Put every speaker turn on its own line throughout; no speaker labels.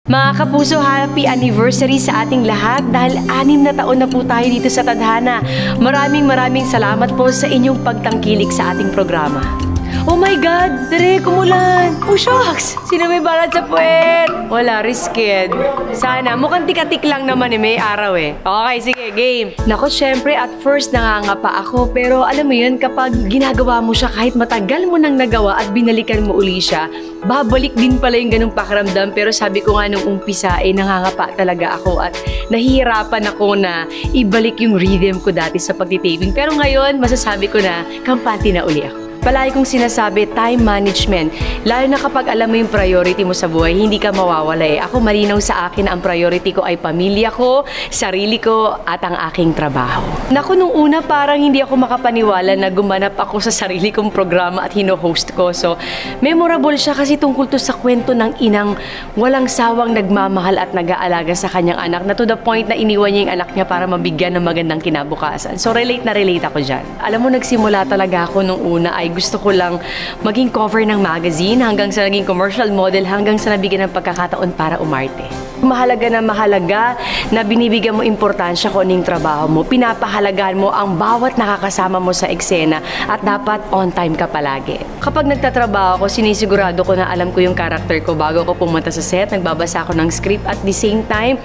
Mga kapuso, happy anniversary sa ating lahat dahil 6 na taon na po tayo dito sa Tadhana. Maraming salamat po sa inyong pagtangkilik sa ating programa. Oh my God! Dere, kumulan! Oh shucks! Sino may balat sa puwet? Wala, risked. Sana. Mukhang tikatik lang naman may araw eh. Okay, sige, game. Nako, syempre, at first nangangapa ako. Pero alam mo yun, kapag ginagawa mo siya kahit matagal mo nang nagawa at binalikan mo uli siya, babalik din pala yung ganung pakiramdam. Pero sabi ko nga nung umpisa, nangangapa talaga ako at nahihirapan ako na ibalik yung rhythm ko dati sa pagtitaping. Pero ngayon, masasabi ko na kampante na uli ako. Palagi kong sinasabi, time management. Lalo na kapag alam mo yung priority mo sa buhay, hindi ka mawawala eh. Ako, malinaw sa akin na ang priority ko ay pamilya ko, sarili ko, at ang aking trabaho. Naku, nung una parang hindi ako makapaniwala na gumanap ako sa sarili kong programa at hino-host ko. So, memorable siya kasi tungkol to sa kwento ng inang walang sawang nagmamahal at nag-aalaga sa kanyang anak na to the point na iniwan niya yung anak niya para mabigyan ng magandang kinabukasan. So, relate ako dyan. Alam mo, nagsimula talaga ako nung una ay gusto ko lang maging cover ng magazine hanggang sa naging commercial model hanggang sa nabigyan ng pagkakataon para umarte. Mahalaga na binibigyan mo importansya kung anong trabaho mo. Pinapahalagaan mo ang bawat nakakasama mo sa eksena at dapat on time ka palagi. Kapag nagtatrabaho ako, sinisigurado ko na alam ko yung character ko bago ko pumunta sa set. Nagbabasa ako ng script at the same time,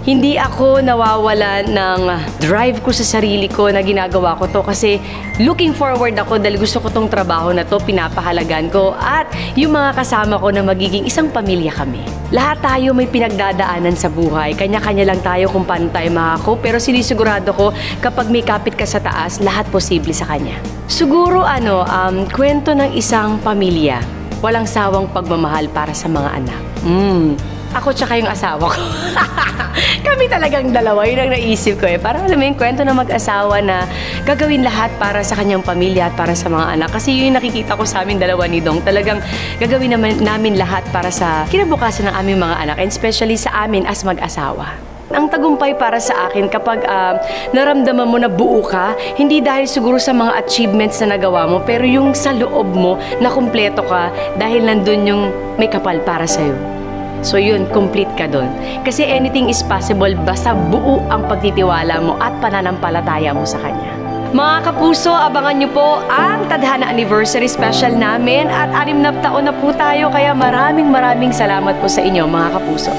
hindi ako nawawala ng drive ko sa sarili ko na ginagawa ko to kasi looking forward ako dahil gusto ko tong trabaho na to, pinapahalagaan ko at yung mga kasama ko na magiging isang pamilya kami. Lahat tayo may pinagdadaanan sa buhay. Kanya-kanya lang tayo kung paano tayo makako. Pero sinisigurado ko kapag may kapit ka sa taas, lahat posible sa kanya. Siguro kwento ng isang pamilya. Walang sawang pagmamahal para sa mga anak. Ako tsaka yung asawa ko. Kami talagang dalawa, yun ang naisip ko eh. Parang alam mo yung kwento na mag-asawa na gagawin lahat para sa kanyang pamilya at para sa mga anak. Kasi yun yung nakikita ko sa amin dalawa ni Dong. Talagang gagawin namin lahat para sa kinabukasan ng aming mga anak. And especially sa amin as mag-asawa. Ang tagumpay para sa akin kapag naramdaman mo na buo ka, hindi dahil siguro sa mga achievements na nagawa mo, pero yung sa loob mo na kumpleto ka dahil nandun yung may kapal para sa'yo. So yun, complete ka dun. Kasi anything is possible basta buo ang pagtitiwala mo at pananampalataya mo sa kanya. Mga kapuso, abangan nyo po ang Tadhana Anniversary Special namin at 6 na taon na po tayo kaya maraming salamat po sa inyo mga kapuso.